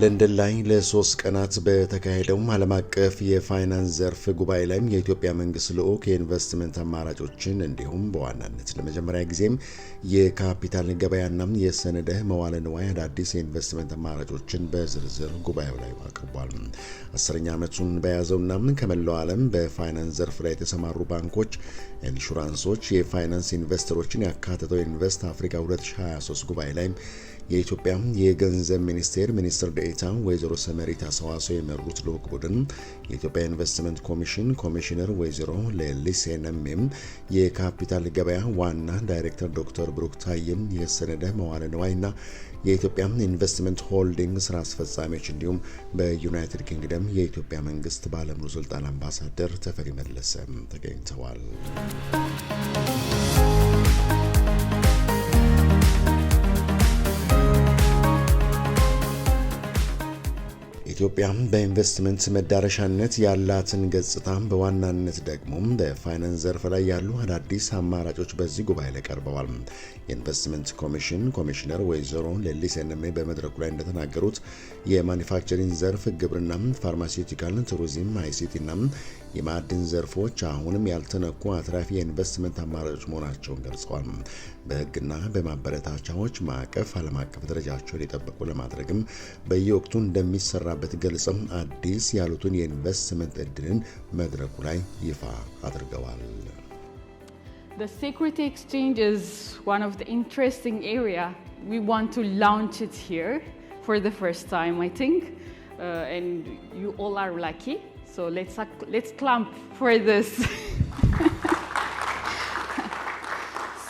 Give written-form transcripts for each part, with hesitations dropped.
ለንደን ላይ ለሶስት ቀናት በተካሄደው ዓለም አቀፍ የፋይናንስ ዘርፍ ጉባኤ ላይ የኢትዮጵያ መንግስት ልዑክ የኢንቨስትመንት አማራጮችን እንዲሁም በዋናነት ለመጀመሪያ ጊዜም የካፒታል ገበያና የሰነደ መዋለ ንዋይ አዳዲስ የኢንቨስትመንት አማራጮችን በዝርዝር ጉባኤው ላይ አቅርቧል። 10ኛ ዓመቱን በያዘውና ከመላው ዓለም በፋይናንስ ዘርፍ ላይ የተሰማሩ ባንኮች፣ ኢንሹራንሶች፣ የፋይናንስ ኢንቨስተሮችን ያካተተው ኢንቨስት አፍሪካ 2023 ጉባኤ ላይ የኢትዮጵያ የገንዘብ ሚኒስቴር ሚኒስትር ዴኤታ ወይዘሮ ሰመሪት አሰዋሰው የመሩት ልዑክ ቡድን የኢትዮጵያ ኢንቨስትመንት ኮሚሽን ኮሚሽነር ወይዘሮ ሌሊሴነም የካፒታል ገበያ ዋና ዳይሬክተር ዶክተር ብሩክ ታይም የሰነደ መዋለ ንዋይና የኢትዮጵያ ኢንቨስትመንት ሆልዲንግ ስራ አስፈጻሚዎች እንዲሁም በዩናይትድ ኪንግደም የኢትዮጵያ መንግስት ባለሙሉ ስልጣን አምባሳደር ተፈሪ መለሰ ተገኝተዋል። ኢትዮጵያ በኢንቨስትመንት መዳረሻነት ያላትን ገጽታ በዋናነት ደግሞ በፋይናንስ ዘርፍ ላይ ያሉ አዳዲስ አማራጮች በዚህ ጉባኤ ላይ ቀርበዋል። የኢንቨስትመንት ኮሚሽን ኮሚሽነር ወይዘሮ ሌሊሴነም በመድረኩ ላይ እንደተናገሩት የማኒፋክቸሪንግ ዘርፍ፣ ግብርና፣ ፋርማሲውቲካል፣ ቱሪዝም፣ አይሲቲና የማዕድን ዘርፎች አሁንም ያልተነኩ አትራፊ የኢንቨስትመንት አማራጮች መሆናቸውን ገልጸዋል። በህግና በማበረታቻዎች ማዕቀፍ ዓለም አቀፍ ደረጃቸውን የጠበቁ ለማድረግም በየወቅቱ እንደሚሰራበት ገልጸው አዲስ ያሉትን የኢንቨስትመንት እድልን መድረኩ ላይ ይፋ አድርገዋል። The security exchange is one of the interesting area. We want to launch it here for the first time, I think, and you all are lucky. So let's clap for this.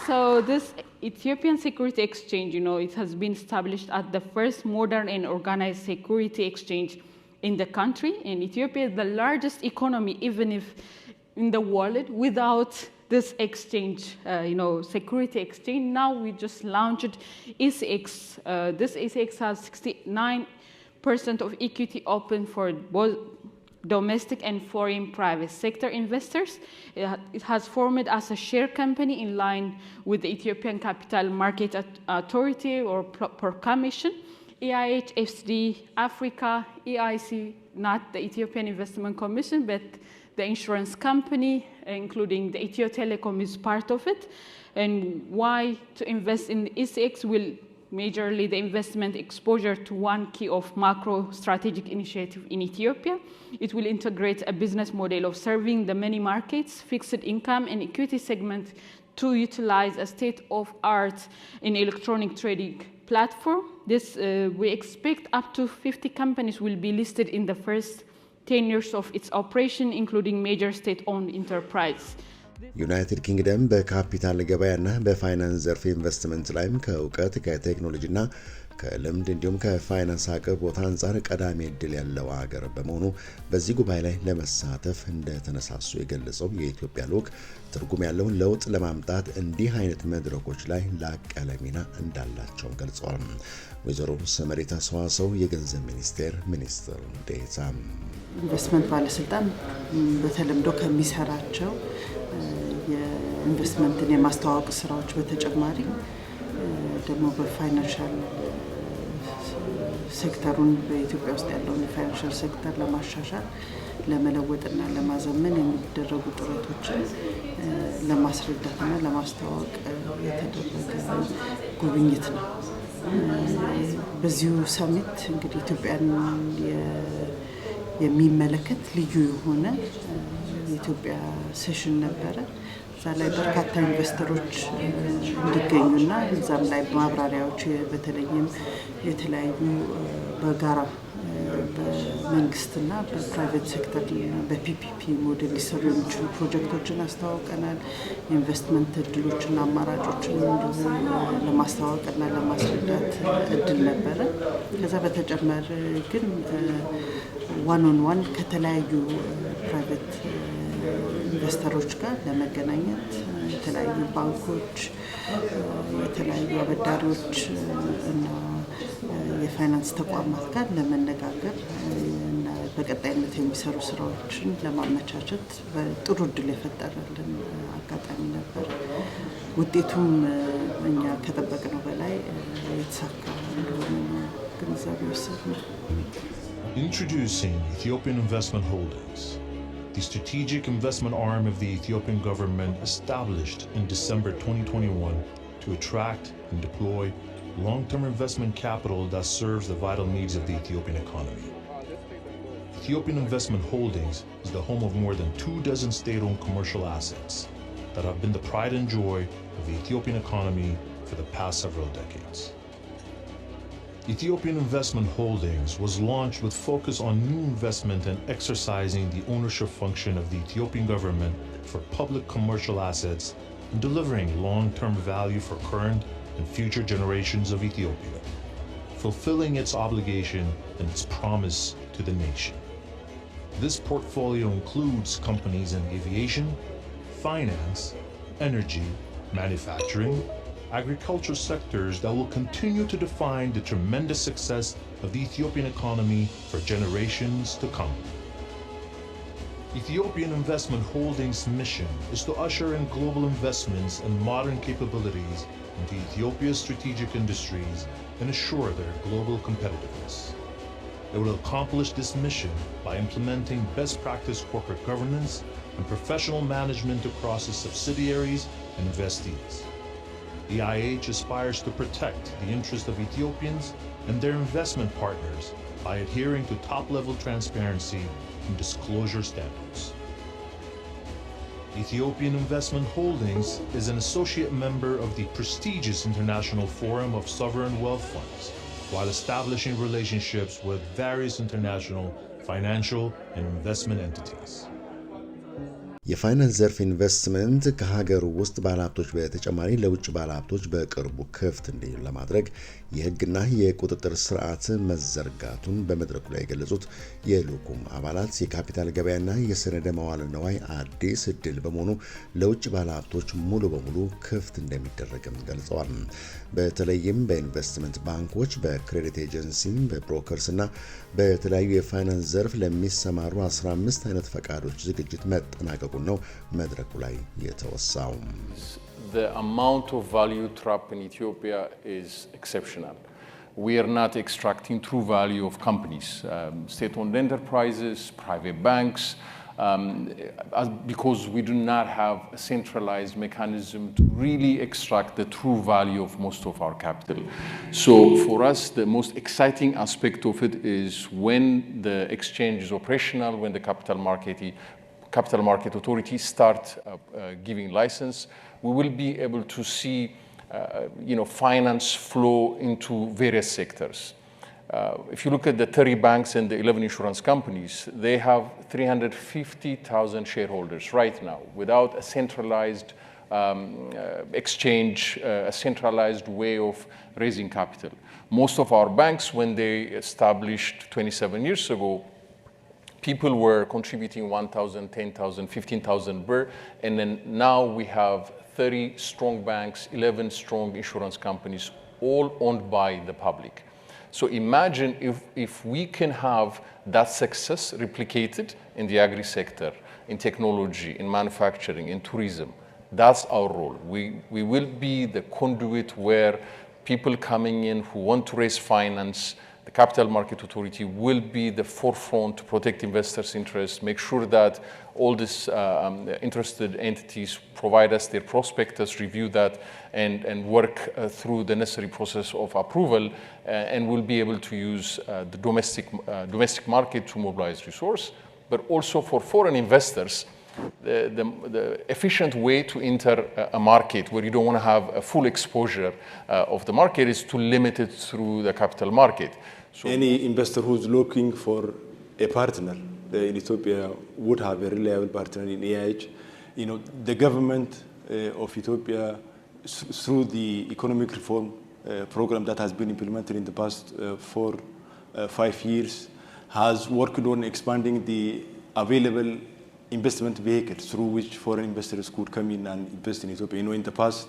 So this Ethiopian security exchange, it has been established as the first modern and organized security exchange in the country. And Ethiopia is the largest economy, even if in the world, without this exchange, security exchange. Now we just launched AFSIC. This AFSIC has 69% of equity open for both domestic and foreign private sector investors. It has formed as a share company in line with the Ethiopian Capital Market Authority or Commission, EIH, FCD, Africa, EIC, not the Ethiopian Investment Commission, but the insurance company, including the Ethio Telecom is part of it. And why to invest in AFSIC will majorly the investment exposure to one key of macro strategic initiative in Ethiopia. It will integrate a business model of serving the many markets, fixed income and equity segment to utilize a state-of-art in electronic trading platform. This we expect up to 50 companies will be listed in the first 10 years of its operation, including major state-owned enterprise. ዩናይትድ ኪንግደም በካፒታል ገበያና በፋይናንስ ዘርፍ ኢንቨስትመንት ላይም ከእውቀት ከቴክኖሎጂና ከልምድ እንዲሁም ከፋይናንስ አቅርቦት አንጻር ቀዳሚ እድል ያለው ሀገር በመሆኑ በዚህ ጉባኤ ላይ ለመሳተፍ እንደተነሳሱ የገለጸው የኢትዮጵያ ልዑክ ትርጉም ያለውን ለውጥ ለማምጣት እንዲህ አይነት መድረኮች ላይ ላቅ ያለ ሚና እንዳላቸው ገልጸዋል። ወይዘሮ ሰመሪት አሰዋሰው የገንዘብ ሚኒስቴር ሚኒስትር ዴኤታ ኢንቨስትመንት ባለስልጣን በተለምዶ ከሚሰራቸው የኢንቨስትመንትን የማስተዋወቅ ስራዎች በተጨማሪ ደግሞ በፋይናንሻል ሴክተሩን በኢትዮጵያ ውስጥ ያለውን የፋይናንሻል ሴክተር ለማሻሻል ለመለወጥና ለማዘመን የሚደረጉ ጥረቶችን ለማስረዳትና ለማስተዋወቅ የተደረገ ጉብኝት ነው። በዚሁ ሰሚት እንግዲህ ኢትዮጵያን የሚመለከት ልዩ የሆነ የኢትዮጵያ ሴሽን ነበረ። እዛ ላይ በርካታ ኢንቨስተሮች እንዲገኙና እዛም ላይ ማብራሪያዎች በተለይም የተለያዩ በጋራ በመንግስትና በፕራይቬት ሴክተር በፒፒፒ ሞዴል ሊሰሩ የሚችሉ ፕሮጀክቶችን አስተዋውቀናል። የኢንቨስትመንት እድሎችና አማራጮችን ለማስተዋወቅና ለማስረዳት እድል ነበረ። ከዛ በተጨማሪ ግን ዋን ኦን ዋን ከተለያዩ ፕራይቬት ኢንቨስተሮች ጋር ለመገናኘት የተለያዩ ባንኮች፣ የተለያዩ አበዳሪዎች እና የፋይናንስ ተቋማት ጋር ለመነጋገር እና በቀጣይነት የሚሰሩ ስራዎችን ለማመቻቸት ጥሩ እድል የፈጠረልን አጋጣሚ ነበር። ውጤቱም እኛ ከጠበቅነው በላይ የተሳካ እንደሆነ ግንዛቤ ወሰድነው። Introducing Ethiopian Investment Holdings, the strategic investment arm of the Ethiopian government established in December 2021 to attract and deploy long-term investment capital that serves the vital needs of the Ethiopian economy. Ethiopian Investment Holdings is the home of more than 24 state-owned commercial assets that have been the pride and joy of the Ethiopian economy for the past several decades. Ethiopian Investment Holdings was launched with focus on new investment and exercising the ownership function of the Ethiopian government for public commercial assets and delivering long-term value for current and future generations of Ethiopia, fulfilling its obligation and its promise to the nation. This portfolio includes companies in aviation, finance, energy, manufacturing, agriculture sectors that will continue to define the tremendous success of the Ethiopian economy for generations to come. Ethiopian Investment Holdings' mission is to usher in global investments and modern capabilities into Ethiopia's strategic industries and assure their global competitiveness. It will accomplish this mission by implementing best practice corporate governance and professional management across its subsidiaries and investees. The IH aspires to protect the interests of Ethiopians and their investment partners by adhering to top-level transparency and disclosure standards. Ethiopian Investment Holdings is an associate member of the prestigious International Forum of Sovereign Wealth Funds, while establishing relationships with various international financial and investment entities. የፋይናንስ ዘርፍ ኢንቨስትመንት ከሀገር ውስጥ ባለሀብቶች በተጨማሪ ለውጭ ባለሀብቶች በቅርቡ ክፍት እንዲሆን ለማድረግ የህግና የቁጥጥር ስርዓት መዘርጋቱን በመድረኩ ላይ የገለጹት የልዑኩም አባላት የካፒታል ገበያና የሰነደ መዋዕለ ንዋይ አዲስ እድል በመሆኑ ለውጭ ባለሀብቶች ሙሉ በሙሉ ክፍት እንደሚደረግም ገልጸዋል። በተለይም በኢንቨስትመንት ባንኮች፣ በክሬዲት ኤጀንሲ፣ በብሮከርስና በተለያዩ የፋይናንስ ዘርፍ ለሚሰማሩ 15 አይነት ፈቃዶች ዝግጅት መጠናቀቁ ነው መድረኩ ላይ የተወሳው። The amount of value trapped in Ethiopia is exceptional. We are not extracting true value of companies, state-owned enterprises, private banks, because we do not have a centralized mechanism to really extract the true value of most of our capital. So for us, the most exciting aspect of it is when the exchange is operational, when the capital market authority start giving license, we will be able to see finance flow into various sectors. If you look at the 30 banks and the 11 insurance companies, they have 350,000 shareholders right now without a centralized exchange, a centralized way of raising capital. Most of our banks, when they established 27 years ago, people were contributing 1,000, 10,000, 15,000 birr, and then now we have 30 strong banks, 11 strong insurance companies, all owned by the public. So imagine if we can have that success replicated in the agri sector, in technology, in manufacturing, in tourism. That's our role. We will be the conduit where people coming in who want to raise finance, the Capital Market Authority will be the forefront to protect investors' interests, make sure that all these interested entities provide us their prospectus, review that, and work through the necessary process of approval, and we'll be able to use the domestic market to mobilize resource, but also for foreign investors. The efficient way to enter a market where you don't want to have a full exposure of the market is to limit it through the capital market. So any investor who's looking for a partner in Ethiopia would have a reliable partner in AIH. The government of Ethiopia, through the economic reform program that has been implemented in the past 4-5 years, has worked on expanding the available investment vehicles through which foreign investors could come in and invest in Ethiopia. In the past,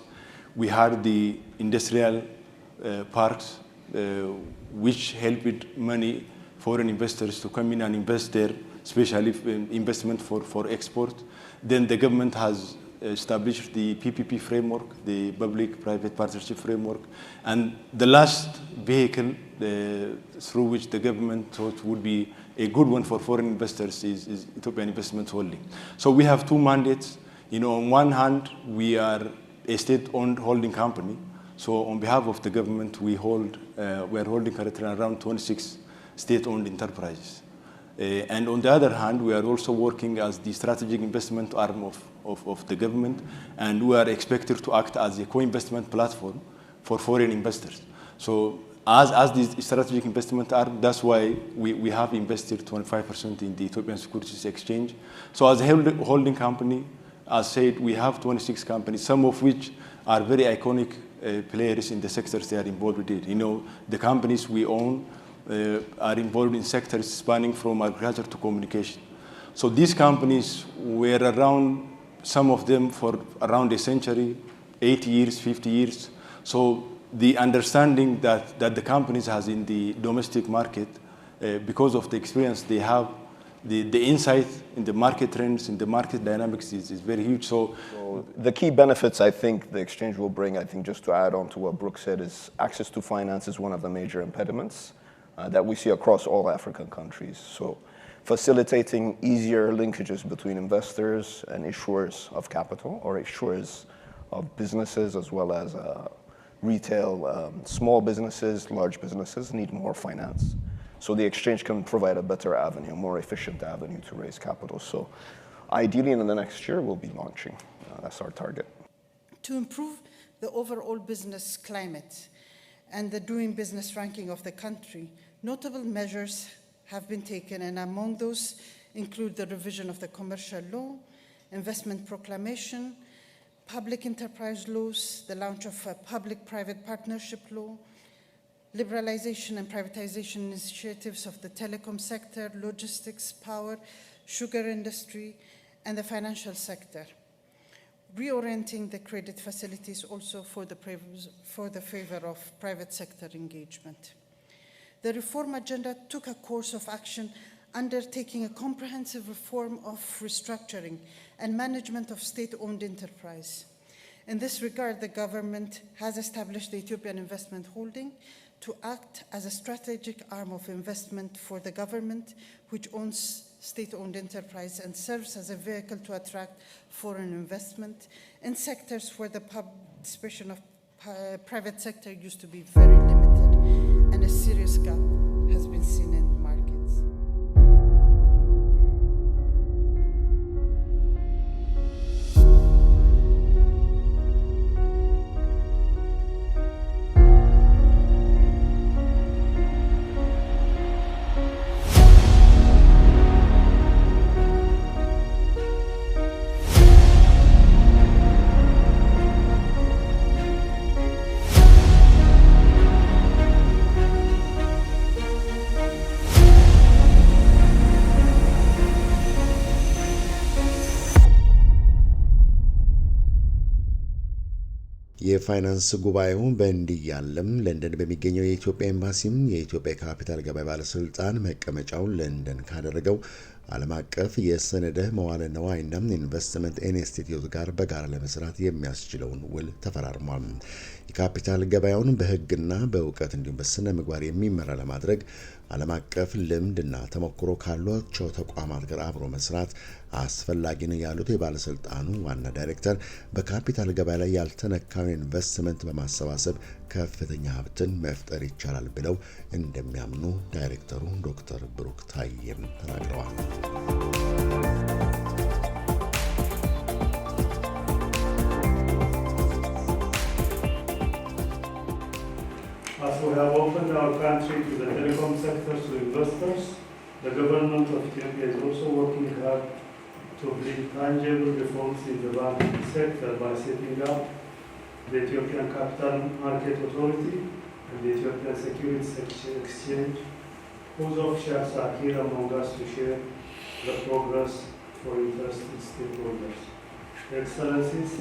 we had the industrial parks, which helped many foreign investors to come in and invest there, especially investment for export. Then the government has established the PPP framework, the public-private partnership framework, and the last vehicle through which the government thought would be a good one for foreign investors is Ethiopian Investment Holding. So we have two mandates. On one hand, we are a state-owned holding company. So on behalf of the government, we are holding currently around 26 state-owned enterprises. And on the other hand, we are also working as the strategic investment arm of the government, and we are expected to act as a co-investment platform for foreign investors. So as the strategic investment arm, that's why we have invested 25% in the Ethiopian Securities Exchange. So as a holding company, as said, we have 26 companies, some of which are very iconic players in the sectors they are involved in. The companies we own are involved in sectors spanning from agriculture to communication. So these companies were around, some of them for around a century, 80 years, 50 years. So the understanding that the companies has in the domestic market, because of the experience they have, the insight in the market trends, in the market dynamics is very huge. So the key benefits I think the exchange will bring, I think just to add on to what Brooke said, is access to finance is one of the major impediments that we see across all African countries. So facilitating easier linkages between investors and issuers of capital, or issuers of businesses, as well as retail, small businesses, large businesses need more finance. So the exchange can provide a better avenue, a more efficient avenue to raise capital. So ideally in the next year, we'll be launching. That's our target. To improve the overall business climate and the doing business ranking of the country, notable measures have been taken, and among those include the revision of the commercial law, investment proclamation, public enterprise laws, the launch of a public-private partnership law, liberalization and privatization initiatives of the telecom sector, logistics, power, sugar industry, and the financial sector, reorienting the credit facilities also for the favor of private sector engagement. The reform agenda took a course of action undertaking a comprehensive reform of restructuring and management of state-owned enterprise. In this regard, the government has established the Ethiopian Investment Holding to act as a strategic arm of investment for the government, which owns state-owned enterprise and serves as a vehicle to attract foreign investment in sectors where the participation of private sector used to be very limited, and a serious gap has been seen in the markets. የፋይናንስ ጉባኤው በእንዲህ ያለም ለንደን በሚገኘው የኢትዮጵያ ኤምባሲም የኢትዮጵያ ካፒታል ገበያ ባለስልጣን መቀመጫውን ለንደን ካደረገው ዓለም አቀፍ የሰነደ መዋለ ንዋይና ኢንቨስትመንት ኢንስቲትዩት ጋር በጋራ ለመስራት የሚያስችለውን ውል ተፈራርሟል። የካፒታል ገበያውን በህግና በእውቀት እንዲሁም በስነ ምግባር የሚመራ ለማድረግ ዓለም አቀፍ ልምድና ተሞክሮ ካሏቸው ተቋማት ጋር አብሮ መስራት አስፈላጊ ነው ያሉት የባለስልጣኑ ዋና ዳይሬክተር በካፒታል ገበያ ላይ ያልተነካውን ኢንቨስትመንት በማሰባሰብ ከፍተኛ ሀብትን መፍጠር ይቻላል ብለው እንደሚያምኑ ዳይሬክተሩ ዶክተር ብሩክ ታዬም ተናግረዋል። As we have opened our country to the telecom sector to investors, the government of Ethiopia is also working hard to bring tangible reforms in the banking sector by setting up the Ethiopian Capital Market Authority and the Ethiopian Securities Exchange, whose officials are here among us to share the progress for interested stakeholders. Excellencies,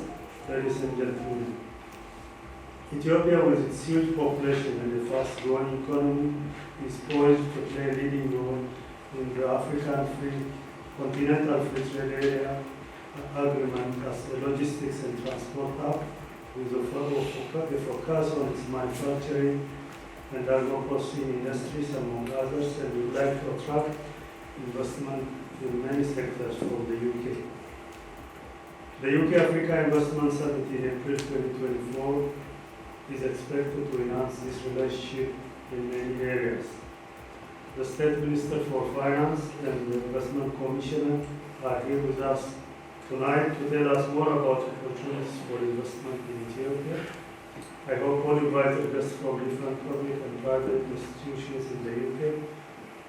ladies and gentlemen, Ethiopia, with its huge population and a fast-growing economy, is poised to play a leading role in the African continental free trade area agreement as a logistics and transport hub, with a focus on its manufacturing and agro-processing industries, among others, and would like to attract investment in many sectors from the UK. The UK-Africa Investment Summit in April 2024 is expected to enhance this relationship in many areas. The State Minister for Finance and the Investment Commissioner are here with us tonight to tell us more about opportunities for investment in Ethiopia. I hope all invited guests from different public and private institutions in the UK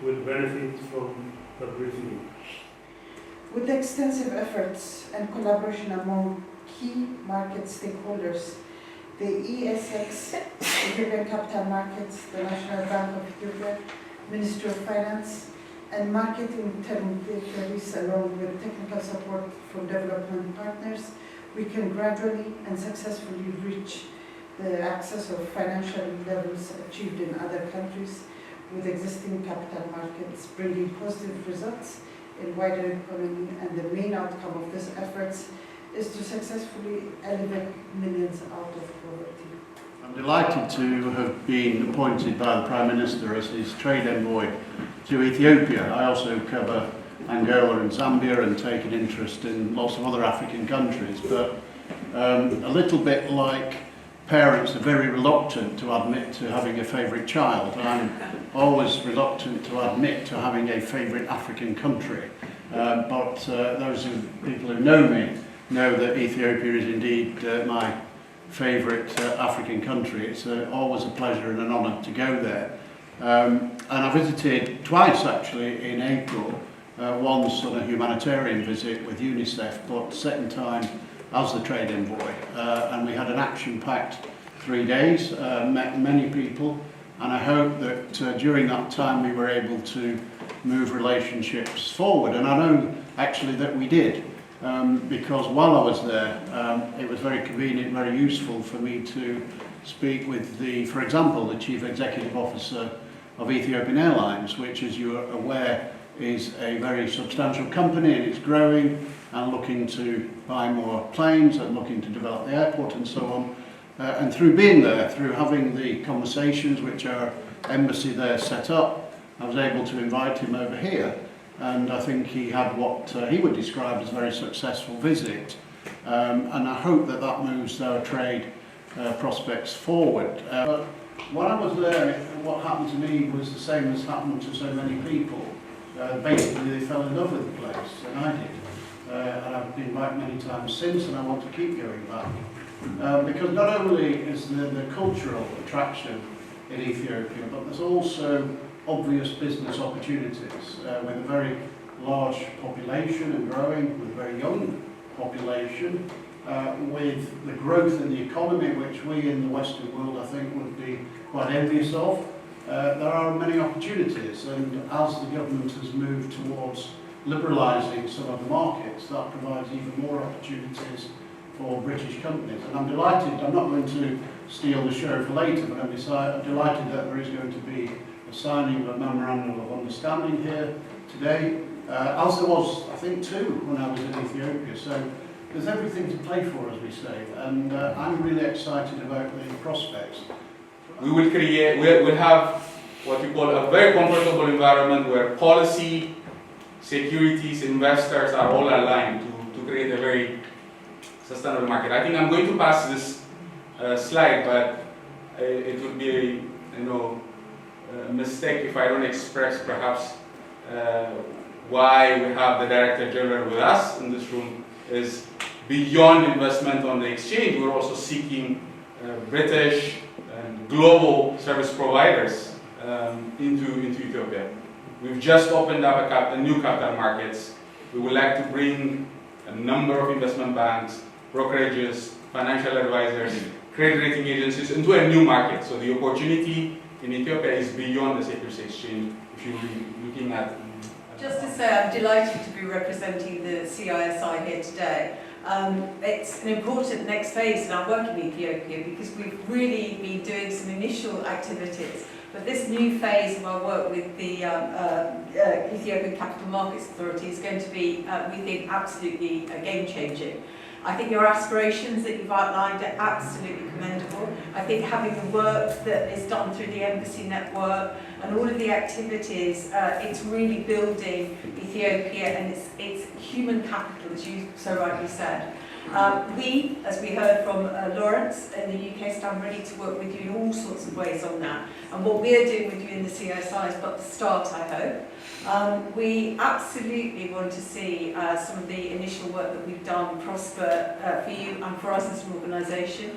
will benefit from the briefing. With the extensive efforts and collaboration among key market stakeholders, the AFSIC, Ethiopian Capital Markets, the National Bank of Ethiopia, Ministry of Finance, and market intermediaries, along with technical support from development partners, we can gradually and successfully reach the access of financial levels achieved in other countries with existing capital markets, bringing positive results in wider economy. And the main outcome of these efforts is to successfully elevate millions out of poverty. I'm delighted to have been appointed by the Prime Minister as his trade envoy to Ethiopia. I also cover Angola and Zambia and take an interest in lots of other African countries, but a little bit like parents are very reluctant to admit to having a favourite child, I'm always reluctant to admit to having a favourite African country. But those people who know me know that Ethiopia is indeed my favourite African country. It's always a pleasure and an honour to go there. And I visited twice actually in April, once on a humanitarian visit with UNICEF, but second time as the trade envoy. And we had an action-packed 3 days, met many people, and I hope that during that time we were able to move relationships forward. And I know actually that we did. Because while I was there, it was very convenient, very useful for me to speak with for example, the Chief Executive Officer of Ethiopian Airlines, which, as you are aware, is a very substantial company, and it's growing and looking to buy more planes and looking to develop the airport and so on. And through being there, through having the conversations which our embassy there set up, I was able to invite him over here. And I think he had what he would describe as a very successful visit. And I hope that that moves our trade prospects forward. But when I was there, what happened to me was the same as happened to so many people. Basically, they fell in love with the place, and I did. And I've been back many times since, and I want to keep going back. Because not only is the cultural attraction in Ethiopia, but there's also obvious business opportunities with a very large population and growing, with a very young population, with the growth in the economy, which we in the Western world I think would be quite envious of. There are many opportunities, and as the government has moved towards liberalising some of the markets, that provides even more opportunities for British companies. And I'm delighted, I'm not going to steal the show for later, but I'm delighted that there is going to be a signing of a memorandum of understanding here today, as there was, I think, too, when I was in Ethiopia. So there's everything to play for, as we say, and I'm really excited about the prospects. We will create, we'll have what we call a very comfortable environment where policy, securities, investors are all aligned to create a very sustainable market. I think I'm going to pass this slide, but it would be a mistake if I don't express perhaps why we have the Director General with us in this room is beyond investment on the exchange. We're also seeking British and global service providers into Ethiopia. We've just opened up a new capital markets. We would like to bring a number of investment banks, brokerages, financial advisors, credit rating agencies into a new market. So the opportunity in Ethiopia is beyond the securities exchange. If you're looking at... Just to say, I'm delighted to be representing the CISI here today. It's an important next phase in our work in Ethiopia because we've really been doing some initial activities. But this new phase of our work with the Ethiopian Capital Markets Authority is going to be, we think, absolutely game-changing. I think your aspirations that you've outlined are absolutely commendable. I think having the work that is done through the embassy network and all of the activities, it's really building Ethiopia and its human capital, as you so rightly said. We, as we heard from Lawrence in the UK, stand ready to work with you in all sorts of ways on that. And what we are doing with you in the CSI is but the start, I hope. We absolutely want to see some of the initial work that we've done prosper for you and for us as an organisation.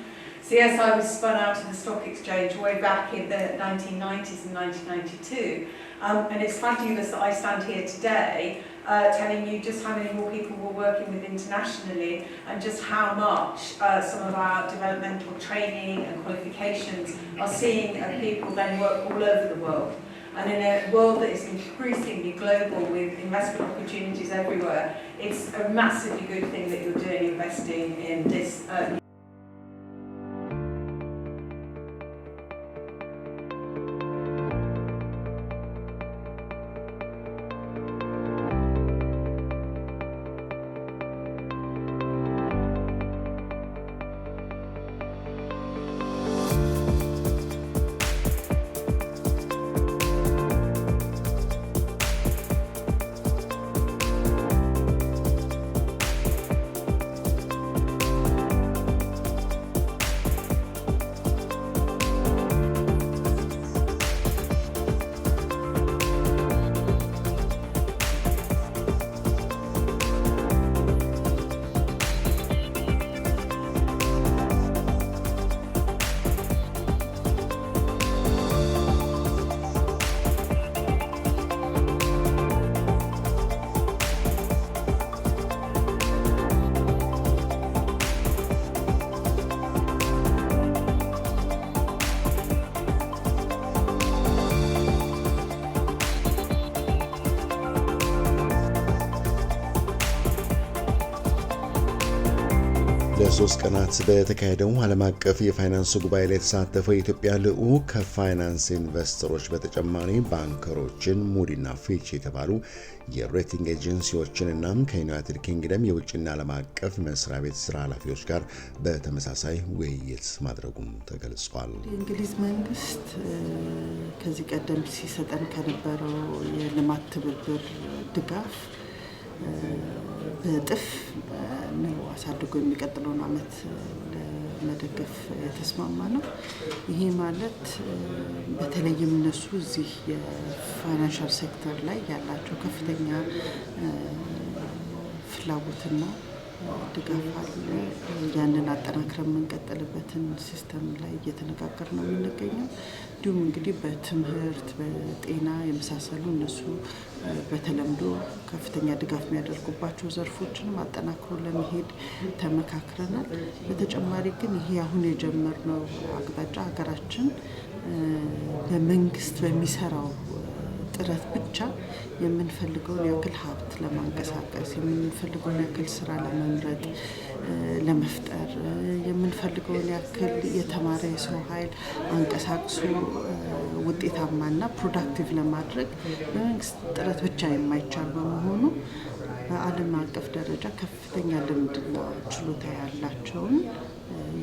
CSI was spun out of the stock exchange way back in the 1990s and 1992. And it's fabulous that I stand here today telling you just how many more people we're working with internationally and just how much some of our developmental training and qualifications are seeing people then work all over the world. And in a world that is increasingly global with investment opportunities everywhere, it's a massively good thing that you're doing investing in this. ለሶስት ቀናት በተካሄደው ዓለም አቀፍ የፋይናንስ ጉባኤ ላይ የተሳተፈው የኢትዮጵያ ልዑክ ከፋይናንስ ኢንቨስተሮች በተጨማሪ ባንከሮችን፣ ሙዲና ፊች የተባሉ የሬቲንግ ኤጀንሲዎችን እና ከዩናይትድ ኪንግደም የውጭና ዓለም አቀፍ መስሪያ ቤት ስራ ኃላፊዎች ጋር በተመሳሳይ ውይይት ማድረጉም ተገልጿል። የእንግሊዝ መንግስት ከዚህ ቀደም ሲሰጠን ከነበረው የልማት ትብብር ድጋፍ በጥፍ ነው አሳድጎ የሚቀጥለውን አመት ለመደገፍ የተስማማ ነው። ይሄ ማለት በተለይም እነሱ እዚህ የፋይናንሻል ሴክተር ላይ ያላቸው ከፍተኛ ፍላጎትና ድጋፍ አለ። ያንን አጠናክረን የምንቀጥልበትን ሲስተም ላይ እየተነጋገርን ነው የምንገኘው። እንዲሁም እንግዲህ በትምህርት በጤና የመሳሰሉ እነሱ በተለምዶ ከፍተኛ ድጋፍ የሚያደርጉባቸው ዘርፎችን አጠናክሮ ለመሄድ ተመካክረናል። በተጨማሪ ግን ይሄ አሁን የጀመርነው አቅጣጫ ሀገራችን በመንግስት በሚሰራው ጥረት ብቻ የምንፈልገውን ያክል ሀብት ለማንቀሳቀስ የምንፈልገውን ያክል ስራ ለመምረጥ ለመፍጠር የምንፈልገውን ያክል የተማረ የሰው ኃይል አንቀሳቅሶ ውጤታማና ፕሮዳክቲቭ ለማድረግ በመንግስት ጥረት ብቻ የማይቻል በመሆኑ በዓለም አቀፍ ደረጃ ከፍተኛ ልምድና ችሎታ ያላቸውን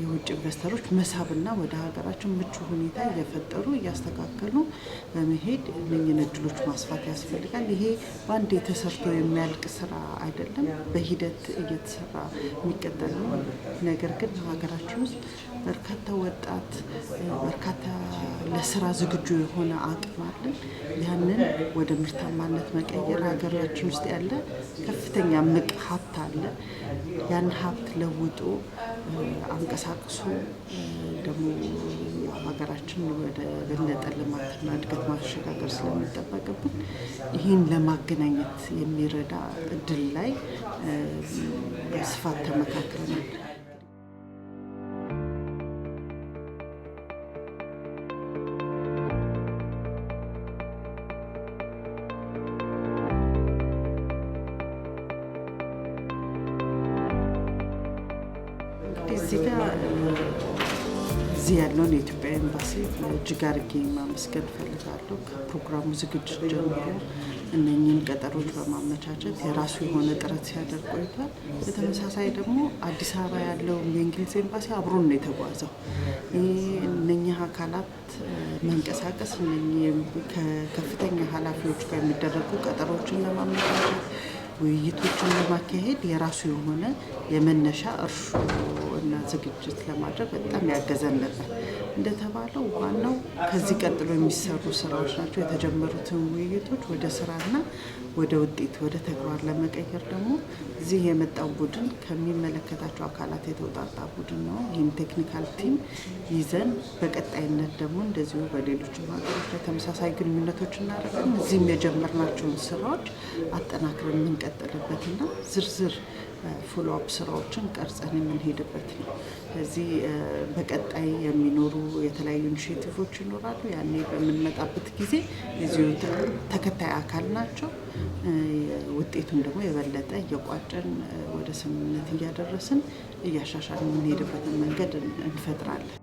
የውጭ ኢንቨስተሮች መሳብና ወደ ሀገራችን ምቹ ሁኔታ እየፈጠሩ እያስተካከሉ በመሄድ እነኝህን እድሎች ማስፋት ያስፈልጋል። ይሄ በአንድ ተሰርቶ የሚያልቅ ስራ አይደለም፣ በሂደት እየተሰራ የሚቀጥል ነው። ነገር ግን ሀገራችን ውስጥ በርካታ ወጣት በርካታ ለስራ ዝግጁ የሆነ አቅም አለ። ያንን ወደ ምርታማነት መቀየር ሀገራችን ውስጥ ያለ ከፍተኛ ምቅ ሀብት አለ። ያን ሀብት ለውጦ አንቀሳቅሶ ደግሞ ሀገራችን ወደ በለጠ ልማትና እድገት ማሸጋገር ስለሚጠበቅብን ይህን ለማገናኘት የሚረዳ እድል ላይ በስፋት ተመካክረናል። እዚህ ያለውን የኢትዮጵያ ኤምባሲ እጅግ አድርጌ ማመስገን እፈልጋለሁ። ከፕሮግራሙ ዝግጅት ጀምሮ እነኚህን ቀጠሮች በማመቻቸት የራሱ የሆነ ጥረት ሲያደርግ ቆይቷል። በተመሳሳይ ደግሞ አዲስ አበባ ያለው የእንግሊዝ ኤምባሲ አብሮን ነው የተጓዘው። እነኚህ አካላት መንቀሳቀስ ከከፍተኛ ኃላፊዎች ጋር የሚደረጉ ቀጠሮችን ለማመቻቸት ውይይቶችን ለማካሄድ የራሱ የሆነ የመነሻ እርሾ እና ዝግጅት ለማድረግ በጣም ያገዘን ነበር። እንደተባለው ዋናው ከዚህ ቀጥሎ የሚሰሩ ስራዎች ናቸው። የተጀመሩትን ውይይቶች ወደ ስራና ወደ ውጤት ወደ ተግባር ለመቀየር ደግሞ እዚህ የመጣው ቡድን ከሚመለከታቸው አካላት የተውጣጣ ቡድን ነው። ይህን ቴክኒካል ቲም ይዘን በቀጣይነት ደግሞ እንደዚሁ በሌሎች ሀገሮች ላይ ተመሳሳይ ግንኙነቶች እናደርጋለን። እዚህም የጀመርናቸውን ስራዎች አጠናክረን የምንቀጥልበትና ዝርዝር ፎሎ አፕ ስራዎችን ቀርጸን የምንሄድበት ነው። ስለዚህ በቀጣይ የሚኖሩ የተለያዩ ኢኒሼቲቮች ይኖራሉ። ያኔ በምንመጣበት ጊዜ እዚሁ ተከታይ አካል ናቸው። ውጤቱን ደግሞ የበለጠ እየቋጨን ወደ ስምምነት እያደረስን እያሻሻልን የምንሄድበትን መንገድ እንፈጥራለን።